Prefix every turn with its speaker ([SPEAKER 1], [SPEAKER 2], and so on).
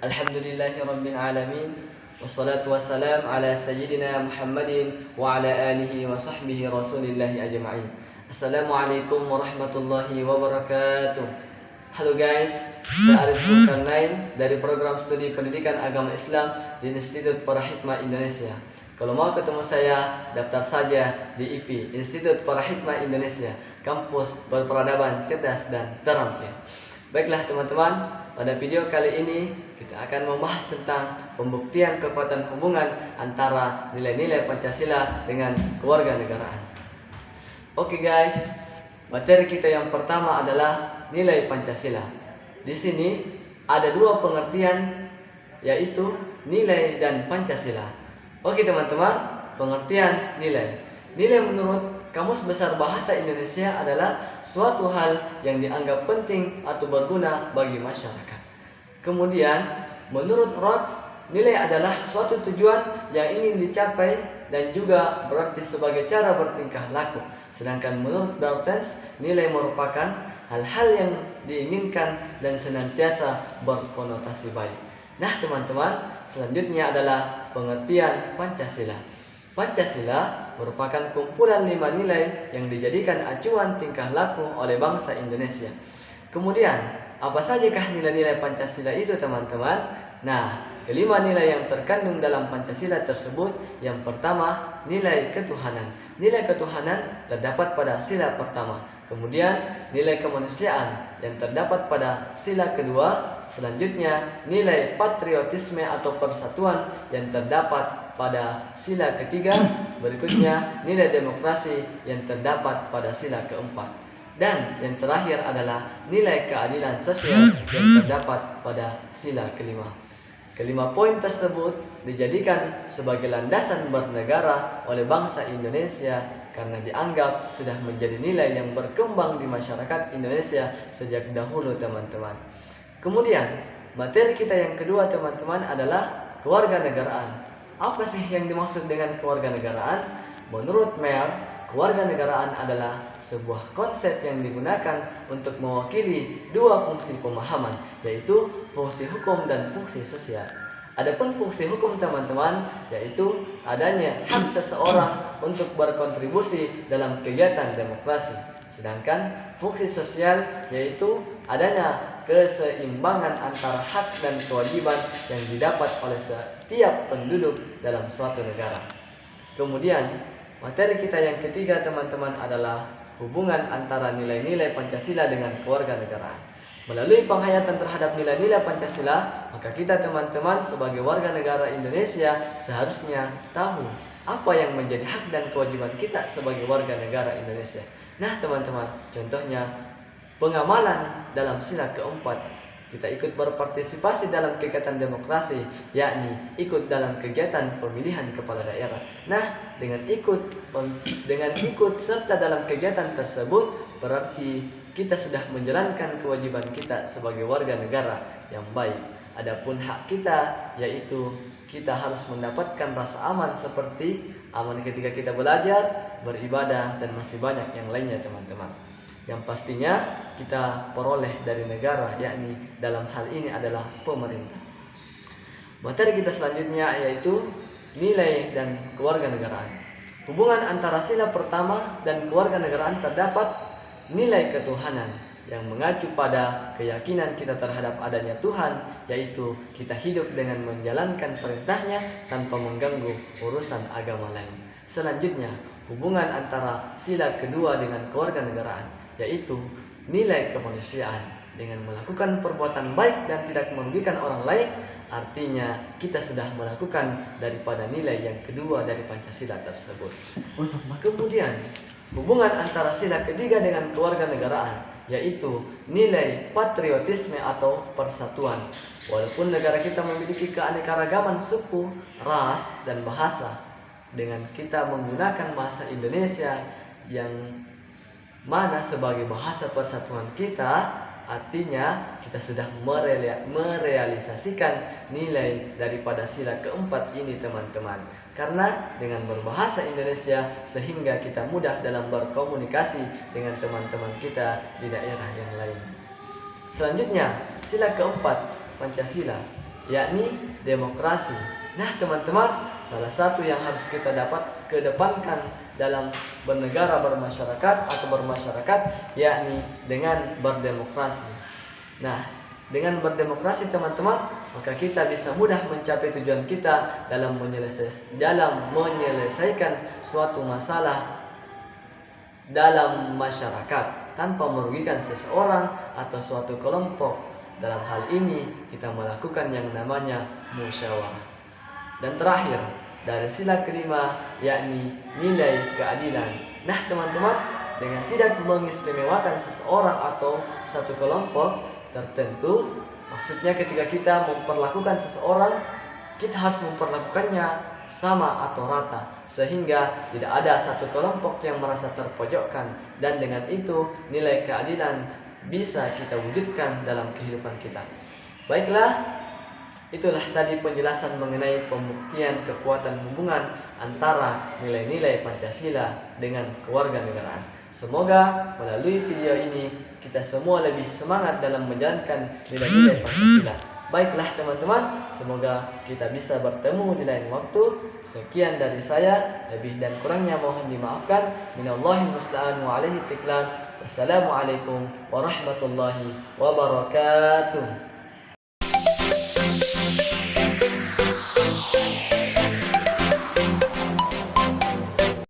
[SPEAKER 1] Alhamdulillahirabbil alamin. Wassalatu wassalam ala sayyidina Muhammadin wa ala alihi wa sahbihi rasulillahi ajma'in. Assalamualaikum warahmatullahi wabarakatuh. Halo guys, saya Arif Zulkarnain dari program studi pendidikan agama Islam di Institut Para Hikmah Indonesia. Kalau mau ketemu saya, daftar saja di IP, Institut Para Hikmah Indonesia, kampus berperadaban cerdas dan terang ya. Baiklah teman-teman, pada video kali ini kita akan membahas tentang pembuktian kekuatan hubungan antara nilai-nilai Pancasila dengan kewarganegaraan. Oke guys, materi kita yang pertama adalah nilai Pancasila. Di sini ada dua pengertian, yaitu nilai dan Pancasila. Oke teman-teman, pengertian nilai. Nilai menurut Kamus Besar Bahasa Indonesia adalah suatu hal yang dianggap penting atau berguna bagi masyarakat. Kemudian, menurut Roth, nilai adalah suatu tujuan yang ingin dicapai dan juga berarti sebagai cara bertingkah laku. Sedangkan menurut Barthes, nilai merupakan hal-hal yang diinginkan dan senantiasa berkonotasi baik. Nah teman-teman, selanjutnya adalah pengertian Pancasila. Pancasila merupakan kumpulan 5 nilai yang dijadikan acuan tingkah laku oleh bangsa Indonesia. Kemudian, apa sajakah nilai-nilai Pancasila itu teman-teman? Nah, kelima nilai yang terkandung dalam Pancasila tersebut, yang pertama, nilai ketuhanan. Nilai ketuhanan terdapat pada sila pertama. Kemudian, nilai kemanusiaan yang terdapat pada sila kedua. Selanjutnya, nilai patriotisme atau persatuan yang terdapat pada sila ketiga. Berikutnya, nilai demokrasi yang terdapat pada sila keempat. Dan yang terakhir adalah nilai keadilan sosial yang terdapat pada sila kelima. Kelima poin tersebut dijadikan sebagai landasan bernegara oleh bangsa Indonesia karena dianggap sudah menjadi nilai yang berkembang di masyarakat Indonesia sejak dahulu teman-teman. Kemudian, materi kita yang kedua teman-teman adalah kewarganegaraan. Apa sih yang dimaksud dengan kewarganegaraan? Menurut Mer, kewarganegaraan adalah sebuah konsep yang digunakan untuk mewakili dua fungsi pemahaman, yaitu fungsi hukum dan fungsi sosial. Adapun fungsi hukum teman-teman, yaitu adanya hak seseorang untuk berkontribusi dalam kegiatan demokrasi. Sedangkan fungsi sosial yaitu adanya keseimbangan antara hak dan kewajiban yang didapat oleh setiap penduduk dalam suatu negara. Kemudian, materi kita yang ketiga teman-teman adalah hubungan antara nilai-nilai Pancasila dengan kewarganegaraan. Melalui penghayatan terhadap nilai-nilai Pancasila, maka kita teman-teman sebagai warga negara Indonesia seharusnya tahu apa yang menjadi hak dan kewajiban kita sebagai warga negara Indonesia. Nah teman-teman, contohnya pengamalan dalam sila keempat, kita ikut berpartisipasi dalam kegiatan demokrasi, yakni ikut dalam kegiatan pemilihan kepala daerah. Nah, dengan ikut serta dalam kegiatan tersebut berarti kita sudah menjalankan kewajiban kita sebagai warga negara yang baik. Adapun hak kita yaitu kita harus mendapatkan rasa aman seperti aman ketika kita belajar, beribadah, dan masih banyak yang lainnya teman-teman. Yang pastinya kita peroleh dari negara, yakni dalam hal ini adalah pemerintah. Materi kita selanjutnya yaitu nilai dan kewarganegaraan. Hubungan antara sila pertama dan kewarganegaraan terdapat nilai ketuhanan yang mengacu pada keyakinan kita terhadap adanya Tuhan, yaitu kita hidup dengan menjalankan perintahnya tanpa mengganggu urusan agama lain. Selanjutnya, hubungan antara sila kedua dengan kewarganegaraan, yaitu nilai kemanusiaan dengan melakukan perbuatan baik dan tidak merugikan orang lain. Artinya kita sudah melakukan daripada nilai yang kedua dari Pancasila tersebut. Kemudian hubungan antara sila ketiga dengan kewarganegaraan, yaitu nilai patriotisme atau persatuan. Walaupun negara kita memiliki keanekaragaman suku, ras, dan bahasa, dengan kita menggunakan bahasa Indonesia yang mana sebagai bahasa persatuan kita, Artinya kita sudah merealisasikan nilai daripada sila keempat ini teman-teman. Karena dengan berbahasa Indonesia sehingga kita mudah dalam berkomunikasi dengan teman-teman kita di daerah yang lain. Selanjutnya, sila keempat Pancasila, yakni demokrasi. Nah teman-teman, salah satu yang harus kita dapat kedepankan dalam bernegara, bermasyarakat atau bermasyarakat, yakni dengan berdemokrasi. Nah, dengan berdemokrasi teman-teman, maka kita bisa mudah mencapai tujuan kita dalam menyelesaikan suatu masalah dalam masyarakat tanpa merugikan seseorang atau suatu kelompok. Dalam hal ini kita melakukan yang namanya musyawarah. Dan terakhir, dari sila kelima, yakni nilai keadilan. Nah teman-teman, dengan tidak mengistimewakan seseorang atau satu kelompok tertentu, maksudnya ketika kita memperlakukan seseorang, kita harus memperlakukannya sama atau rata, sehingga tidak ada satu kelompok yang merasa terpojokkan. Dan dengan itu nilai keadilan bisa kita wujudkan dalam kehidupan kita. Baiklah, itulah tadi penjelasan mengenai pembuktian kekuatan hubungan antara nilai-nilai Pancasila dengan kewarganegaraan. Semoga melalui video ini kita semua lebih semangat dalam menjalankan nilai-nilai Pancasila. Baiklah teman-teman, semoga kita bisa bertemu di lain waktu. Sekian dari saya, lebih dan kurangnya mohon dimaafkan. Minallahil musta'an wa alaihi tiklan. Wassalamualaikum warahmatullahi wabarakatuh.